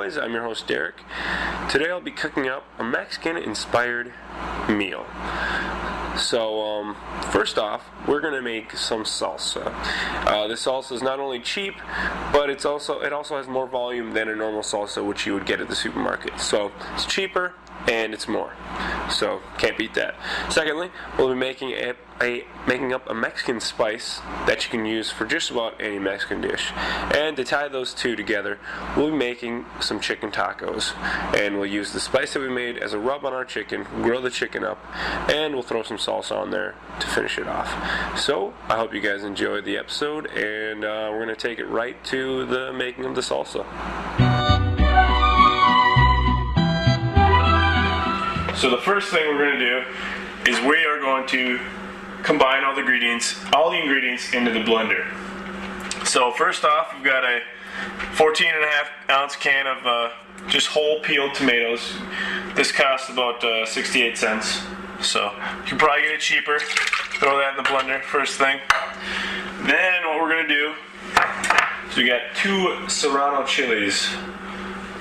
Poorboys. I'm your host Derek. Today I'll be cooking up a Mexican-inspired meal. So first off, we're gonna make some salsa. This salsa is not only cheap, but it also has more volume than a normal salsa, which you would get at the supermarket. So it's cheaper and it's more. So can't beat that. Secondly, we'll be making up a Mexican spice that you can use for just about any Mexican dish. And to tie those two together, we'll be making some chicken tacos. And we'll use the spice that we made as a rub on our chicken, grill the chicken up, and we'll throw some salsa on there to finish it off. So I hope you guys enjoyed the episode, and we're going to take it right to the making of the salsa. So the first thing we're going to do is we are going to combine all the ingredients into the blender. So first off, we've got a 14.5 ounce can of just whole peeled tomatoes. This costs about 68 cents. So you can probably get it cheaper. Throw that in the blender first thing. Then what we're going to do is we got 2 serrano chilies.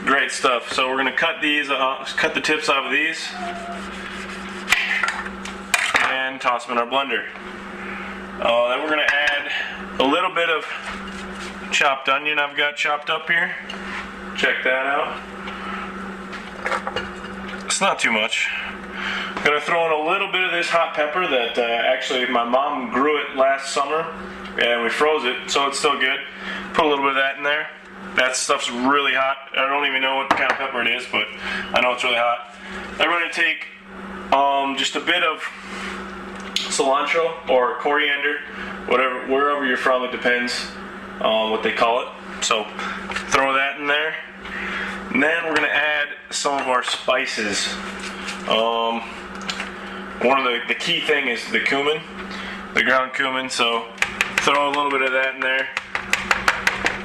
Great stuff. So we're going to cut the tips off of these and toss them in our blender. Then we're going to add a little bit of chopped onion I've got chopped up here. Check that out. It's not too much. I'm going to throw in a little bit of this hot pepper that actually my mom grew it last summer and we froze it, so it's still good. Put a little bit of that in there. That stuff's really hot. I don't even know what kind of pepper it is, but I know it's really hot. I'm going to take just a bit of cilantro or coriander, wherever you're from, it depends on what they call it. So throw that in there. And then we're going to add some of our spices. One of the key thing is the cumin, the ground cumin. So throw a little bit of that in there.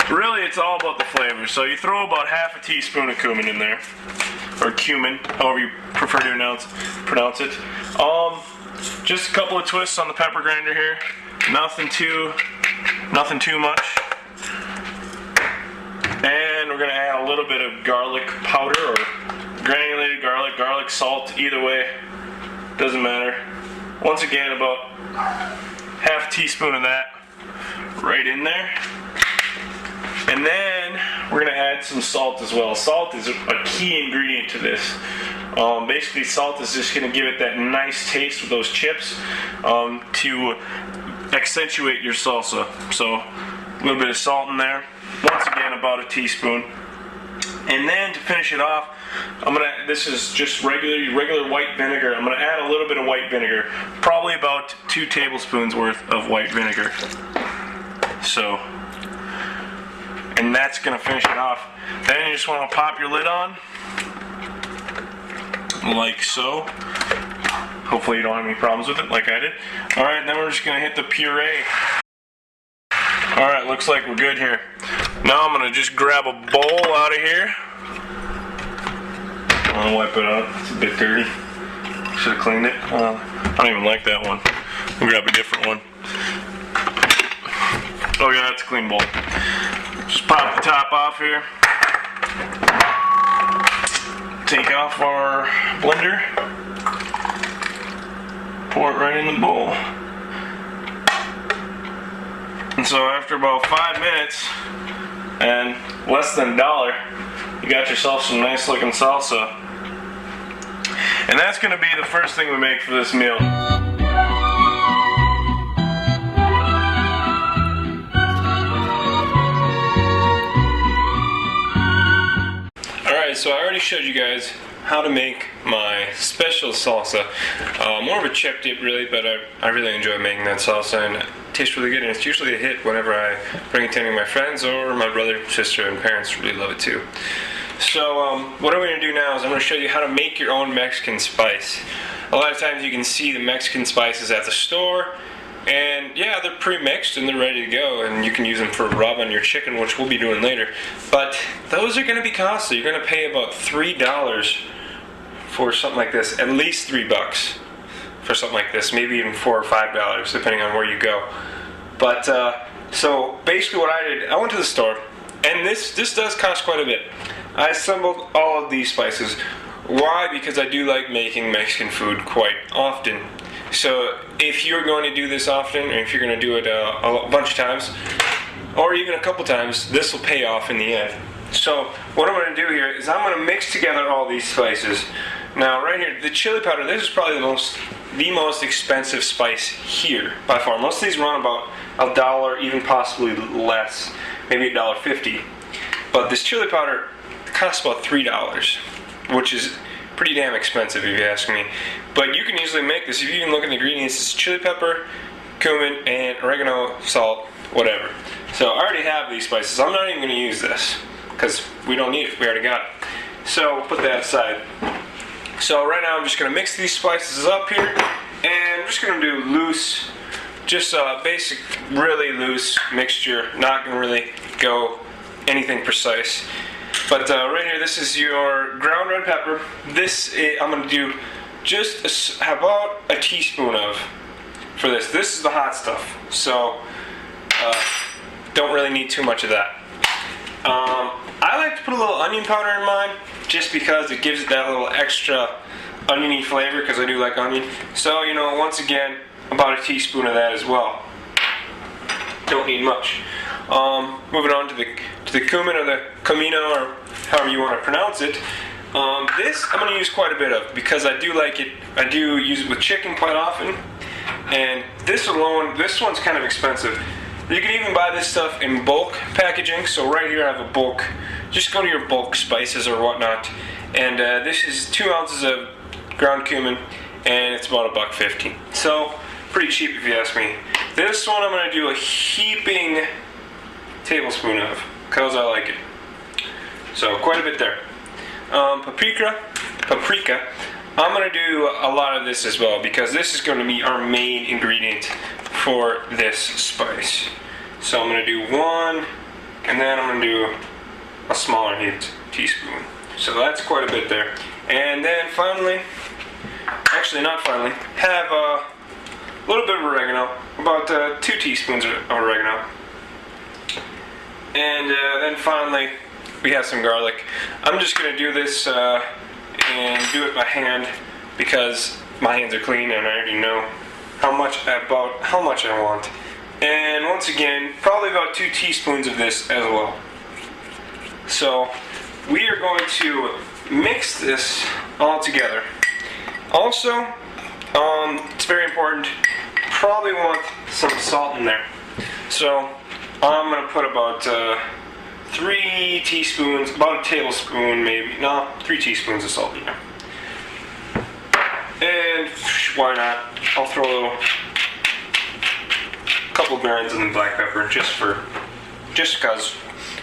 Really, it's all about the flavor. So you throw about half a teaspoon of cumin in there, or cumin, however you prefer to pronounce it. Just a couple of twists on the pepper grinder here. Nothing too much. And we're gonna add a little bit of garlic powder or granulated garlic salt. Either way, doesn't matter. Once again, about half a teaspoon of that right in there. And then we're going to add some salt as well. Salt is a key ingredient to this. Basically, salt is just going to give it that nice taste with those chips to accentuate your salsa. So a little bit of salt in there. Once again, about a teaspoon. And then to finish it off, this is just regular white vinegar. I'm going to add a little bit of white vinegar. Probably about 2 tablespoons worth of white vinegar. So, and that's going to finish it off. Then you just want to pop your lid on, like so. Hopefully you don't have any problems with it like I did. Alright, then we're just going to hit the puree. Alright, looks like we're good here. Now I'm going to just grab a bowl out of here. I'm going to wipe it out. It's a bit dirty. Should have cleaned it. I don't even like that one. I'll grab a different one. Oh yeah, that's a clean bowl. Just pop the top off here. Take off our blender. Pour it right in the bowl. And so after about 5 minutes and less than $1, you got yourself some nice looking salsa. And that's going to be the first thing we make for this meal. So I already showed you guys how to make my special salsa. More of a chip dip really, but I really enjoy making that salsa, and it tastes really good, and it's usually a hit whenever I bring it to any of my friends, or my brother, sister, and parents really love it too. So what I'm going to do now is I'm going to show you how to make your own Mexican spice. A lot of times you can see the Mexican spices at the store, and yeah, they're pre-mixed and they're ready to go, and you can use them for a rub on your chicken, which we'll be doing later. But those are going to be costly. You're going to pay about $3 for something like this, at least $3 for something like this, maybe even $4 or $5 depending on where you go. But so basically what I did, I went to the store, and this does cost quite a bit. I assembled all of these spices. Why? Because I do like making Mexican food quite often. So if you're going to do this often, or if you're going to do it a bunch of times, or even a couple times, this will pay off in the end. So what I'm going to do here is I'm going to mix together all these spices. Now right here, the chili powder, this is probably the most expensive spice here by far. Most of these run about $1, even possibly less, maybe $1.50. But this chili powder costs about $3, which is pretty damn expensive if you ask me. But you can easily make this. If you even look at the ingredients, it's chili pepper, cumin, and oregano, salt, whatever. So I already have these spices. I'm not even going to use this because we don't need it. We already got it. So put that aside. So right now I'm just going to mix these spices up here, and I'm just going to do loose, just a basic, really loose mixture. Not going to really go anything precise. But right here, this is your ground red pepper. This I'm going to do just about a teaspoon of for this. This is the hot stuff, so don't really need too much of that. I like to put a little onion powder in mine, just because it gives it that little extra oniony flavor, because I do like onion. So, you know, once again, about a teaspoon of that as well. Don't need much. Moving on to the cumin, or the comino, or however you want to pronounce it. This I'm going to use quite a bit of, because I do like it. I do use it with chicken quite often. And this alone, this one's kind of expensive. You can even buy this stuff in bulk packaging. So right here I have a bulk. Just go to your bulk spices or whatnot. And this is 2 ounces of ground cumin, and it's about $1.50. So pretty cheap if you ask me. This one I'm going to do a heaping tablespoon of, because I like it. So quite a bit there. Paprika. I'm going to do a lot of this as well, because this is going to be our main ingredient for this spice. So I'm going to do 1, and then I'm going to do a smaller teaspoon. So that's quite a bit there. And then finally, actually not finally, have a little bit of oregano, about 2 teaspoons of oregano. And then finally, we have some garlic. I'm just going to do this and do it by hand, because my hands are clean and I already know how much I want. And once again, probably about 2 teaspoons of this as well. So we are going to mix this all together. Also, it's very important, probably want some salt in there. So I'm going to put about 3 teaspoons, about a tablespoon maybe, no, 3 teaspoons of salt in there. And why not, I'll throw a couple grinds and then black pepper, just because.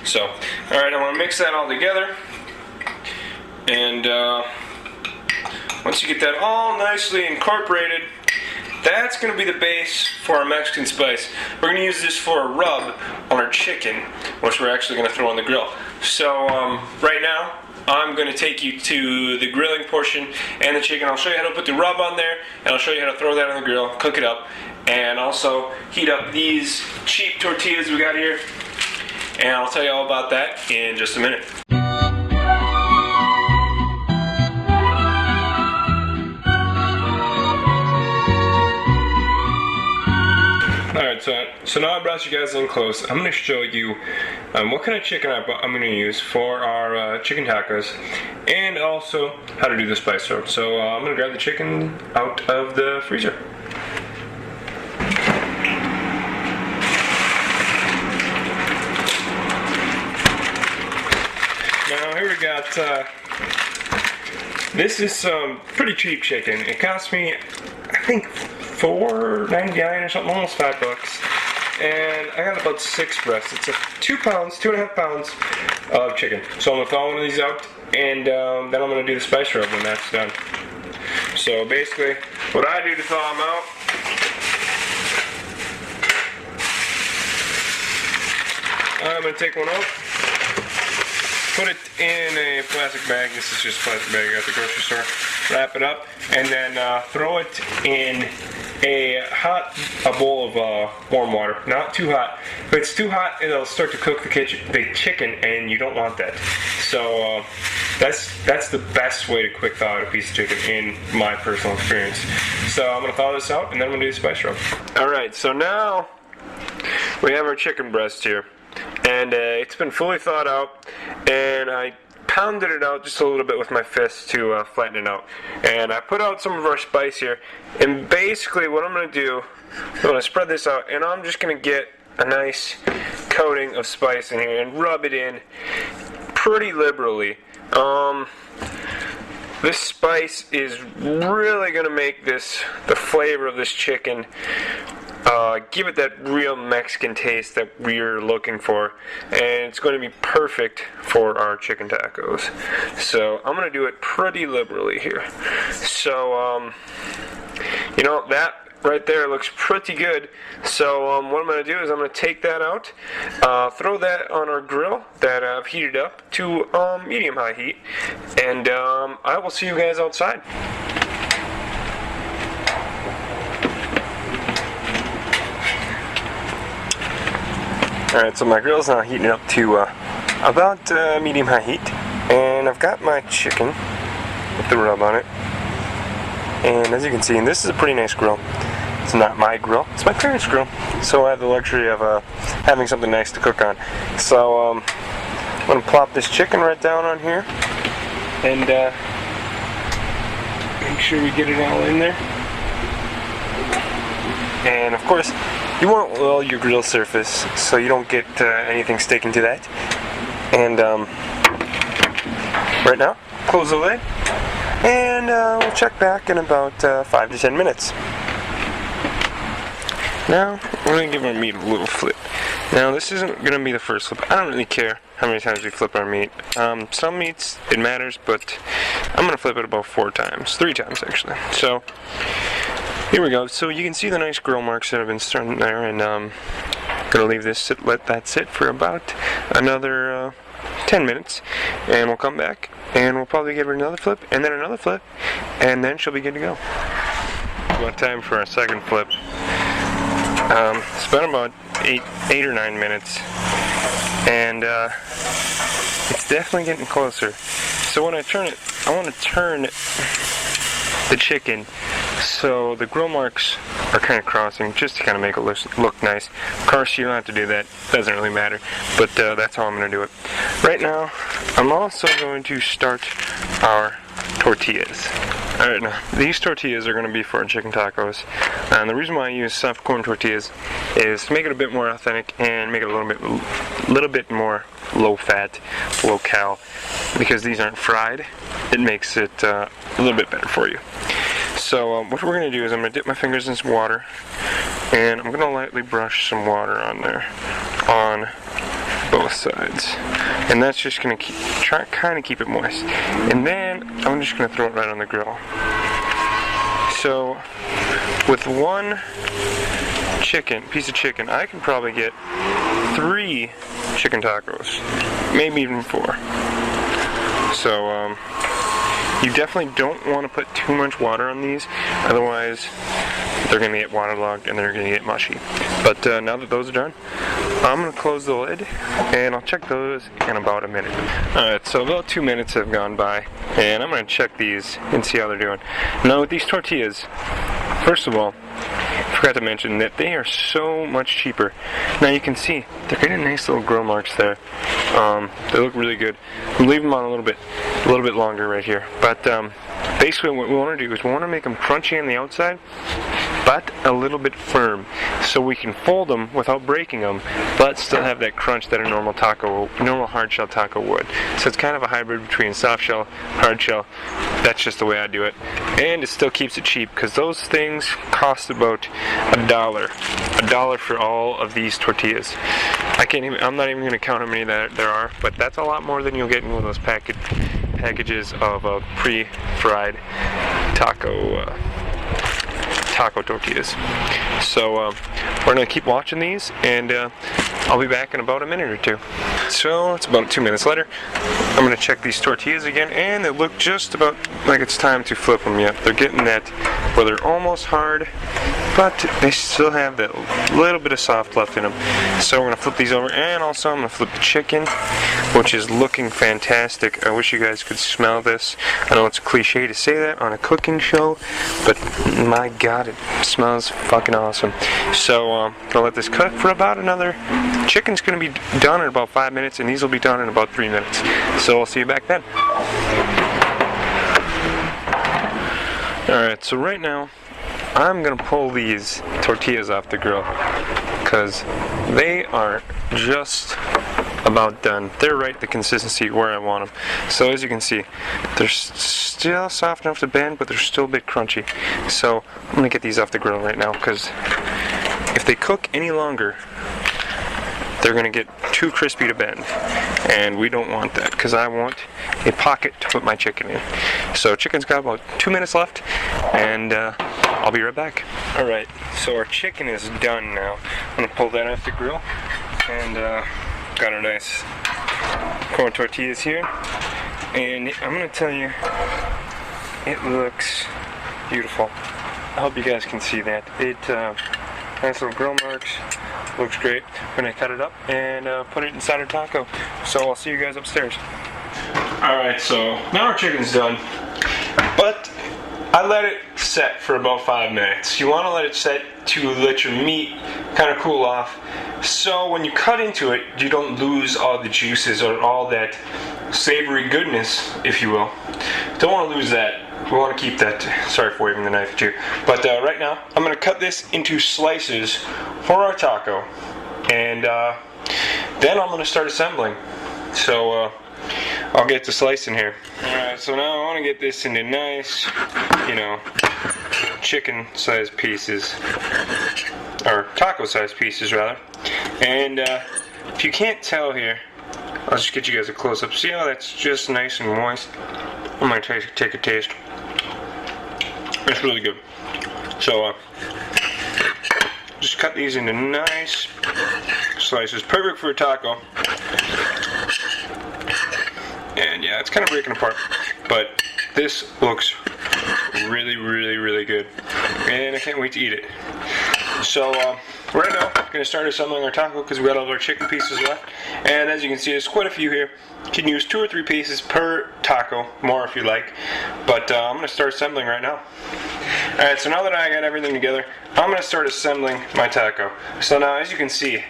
So, alright, I want to mix that all together. And once you get that all nicely incorporated, that's going to be the base for our Mexican spice. We're going to use this for a rub on our chicken, which we're actually going to throw on the grill. So right now, I'm going to take you to the grilling portion and the chicken. I'll show you how to put the rub on there, and I'll show you how to throw that on the grill, cook it up, and also heat up these cheap tortillas we got here. And I'll tell you all about that in just a minute. Alright, so now I brought you guys in close. I'm going to show you what kind of chicken I'm going to use for our chicken tacos, and also how to do the spice rub. So I'm going to grab the chicken out of the freezer. Now here we got, this is some pretty cheap chicken. It cost me, I think, $4.99 or something, almost $5. And I got about 6 breasts. It's 2.5 pounds of chicken. So I'm going to thaw one of these out, and then I'm going to do the spice rub when that's done. So basically, what I do to thaw them out, I'm going to take one out, put it in a plastic bag. This is just a plastic bag at the grocery store. Wrap it up, and then throw it in a bowl of warm water. Not too hot. If it's too hot, it'll start to cook the chicken, and you don't want that. So that's the best way to quick thaw out a piece of chicken in my personal experience. So I'm gonna thaw this out, and then I'm gonna do the spice rub. All right, so now we have our chicken breast here, and it's been fully thawed out, and I pounded it out just a little bit with my fist to flatten it out. And I put out some of our spice here, and basically what I'm going to do, I'm going to spread this out, and I'm just going to get a nice coating of spice in here and rub it in pretty liberally. This spice is really going to make the flavor of this chicken give it that real Mexican taste that we're looking for, and it's going to be perfect for our chicken tacos. So I'm going to do it pretty liberally here. So you know, that right there looks pretty good. So what I'm going to do is I'm going to take that out, throw that on our grill that I've heated up to medium-high heat, and I will see you guys outside. Alright, so my grill's now heating up to about medium-high heat, and I've got my chicken with the rub on it. And as you can see, and this is a pretty nice grill. It's not my grill, it's my parents' grill, so I have the luxury of having something nice to cook on. So I'm going to plop this chicken right down on here, and make sure we get it all in there. And of course, you want well your grill surface so you don't get anything sticking to that. And right now, close the lid, and we'll check back in about 5 to 10 minutes. Now, we're going to give our meat a little flip. Now, this isn't going to be the first flip. I don't really care how many times we flip our meat. Some meats, it matters, but I'm going to flip it about 3 times actually. So, here we go. So you can see the nice grill marks that have been starting there, and I'm going to leave this let that sit for about another 10 minutes, and we'll come back, and we'll probably give her another flip, and then another flip, and then she'll be good to go. About time for our second flip. It's been about 8 or 9 minutes, and it's definitely getting closer. So when I turn it, I want to turn the chicken so the grill marks are kind of crossing, just to kind of make it look nice. Of course, you don't have to do that, doesn't really matter, but that's how I'm going to do it. Right now, I'm also going to start our tortillas. Alright, now these tortillas are going to be for our chicken tacos, and the reason why I use soft corn tortillas is to make it a bit more authentic and make it a little bit more low fat, low cal, because these aren't fried. It makes it a little bit better for you. So what we're going to do is I'm going to dip my fingers in some water, and I'm going to lightly brush some water on there on both sides, and that's just going to kind of keep it moist. And then I'm just going to throw it right on the grill. So with one piece of chicken, I can probably get 3 chicken tacos, maybe even 4. So you definitely don't want to put too much water on these, otherwise they're going to get waterlogged and they're going to get mushy. But now that those are done, I'm going to close the lid, and I'll check those in about a minute. Alright, so about 2 minutes have gone by, and I'm going to check these and see how they're doing. Now with these tortillas, first of all, I forgot to mention that they are so much cheaper. Now you can see they're getting nice little grill marks there. They look really good. We'll leave them on a little bit longer right here. But basically what we want to do is we want to make them crunchy on the outside, but a little bit firm, so we can fold them without breaking them, but still have that crunch that a normal hard shell taco would. So it's kind of a hybrid between soft shell, hard shell. That's just the way I do it, and it still keeps it cheap, because those things cost about $1 for all of these tortillas. I'm not even going to count how many there are, but that's a lot more than you'll get in one of those packages of pre-fried taco tortillas. So we're going to keep watching these, and I'll be back in about a minute or 2. So it's about 2 minutes later. I'm going to check these tortillas again, and they look just about like it's time to flip them yet. They're getting that where they're almost hard, but they still have that little bit of soft left in them. So we're going to flip these over, and also I'm going to flip the chicken, which is looking fantastic. I wish you guys could smell this. I know it's a cliche to say that on a cooking show, but my god, it smells fucking awesome. So I'm going to let this cook for about another... Chicken's going to be done in about 5 minutes, and these will be done in about 3 minutes. So I'll see you back then. Alright, so right now, I'm going to pull these tortillas off the grill, because they are just about done. They're right the consistency where I want them. So as you can see, they're still soft enough to bend, but they're still a bit crunchy. So I'm going to get these off the grill right now, because if they cook any longer, they're going to get too crispy to bend, and we don't want that, because I want a pocket to put my chicken in. So chicken's got about 2 minutes left, and I'll be right back. Alright, so our chicken is done now. I'm going to pull that off the grill, and got our nice corn tortillas here, and I'm going to tell you, it looks beautiful. I hope you guys can see that. It nice little grill marks. Looks great. We're going to cut it up and put it inside our taco. So I'll see you guys upstairs. Alright, so now our chicken's done. But I let it set for about 5 minutes. You want to let it set to let your meat kind of cool off. So when you cut into it, you don't lose all the juices or all that savory goodness, if you will. Don't want to lose that. We want to keep that. Sorry for waving the knife at you. But right now, I'm going to cut this into slices for our taco. And then I'm going to start assembling. So I'll get to slicing here. Alright, so now I want to get this into nice, chicken sized pieces. Or taco sized pieces, rather. And if you can't tell here, I'll just get you guys a close up. See how that's just nice and moist? I'm going to take a taste. It's really good. So, just cut these into nice slices. Perfect for a taco. And yeah, it's kind of breaking apart. But this looks really, really, really good. And I can't wait to eat it. So, right now, I'm going to start assembling our taco because we got all of our chicken pieces left. And as you can see, there's quite a few here. You can use 2 or 3 pieces per taco, more if you like. But I'm going to start assembling right now. Alright, so now that I got everything together, I'm going to start assembling my taco. So now, as you can see,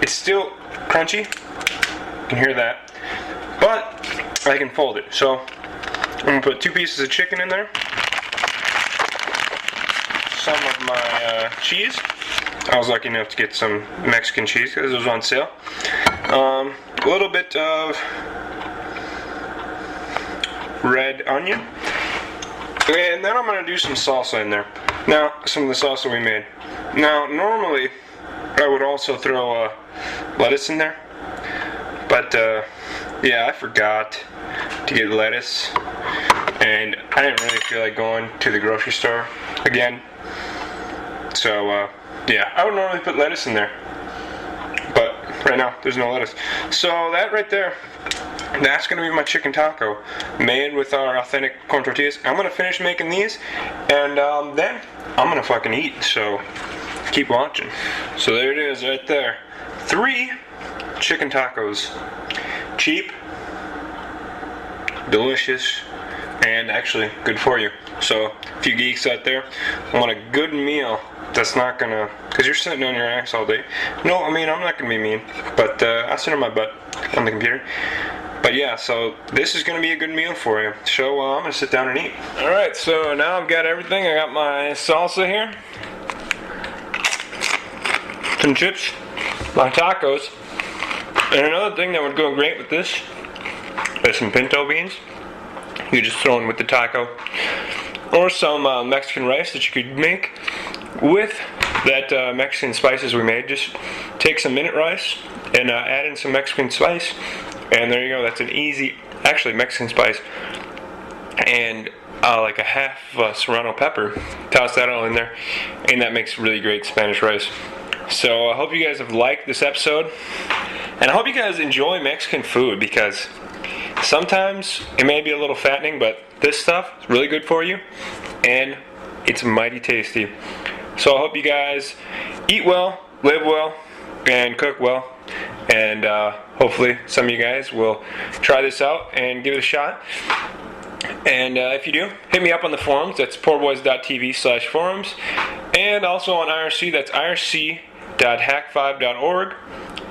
it's still crunchy. You can hear that. But I can fold it. So I'm going to put 2 pieces of chicken in there. Some of my cheese. I was lucky enough to get some Mexican cheese because it was on sale. A little bit of red onion. And then I'm going to do some salsa in there. Now, some of the salsa we made. Now, normally, I would also throw lettuce in there. But, yeah, I forgot to get lettuce. And I didn't really feel like going to the grocery store again. So, yeah, I would normally put lettuce in there. But right now, there's no lettuce. So that right there, that's going to be my chicken taco made with our authentic corn tortillas. I'm going to finish making these, and then I'm going to fucking eat. So keep watching. So there it is right there. 3 chicken tacos. Cheap, delicious, and actually good for you. So if you geeks out there want a good meal that's not gonna, because you're sitting on your ass all day. No, I mean, I'm not gonna be mean, but I sit on my butt on the computer. But yeah, so this is gonna be a good meal for you. So I'm gonna sit down and eat. Alright, so now I've got everything. I got my salsa here, some chips, my tacos, and another thing that would go great with this is some pinto beans. You just throw in with the taco, or some Mexican rice that you could make with that Mexican spices we made. Just take some minute rice and add in some Mexican spice, and there you go. That's an easy, actually Mexican spice, and like a half serrano pepper. Toss that all in there, and that makes really great Spanish rice. So I hope you guys have liked this episode, and I hope you guys enjoy Mexican food, because sometimes it may be a little fattening, but this stuff is really good for you, and it's mighty tasty. So I hope you guys eat well, live well, and cook well. And hopefully some of you guys will try this out and give it a shot. And if you do, hit me up on the forums. That's poorboys.tv/forums. And also on IRC, that's irc.hack5.org.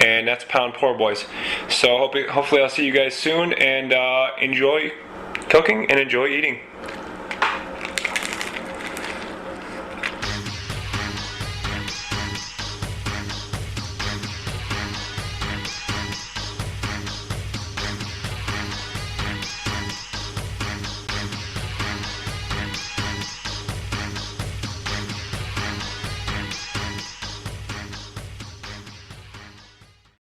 And that's #Poorboys. So hopefully I'll see you guys soon, and enjoy cooking and enjoy eating.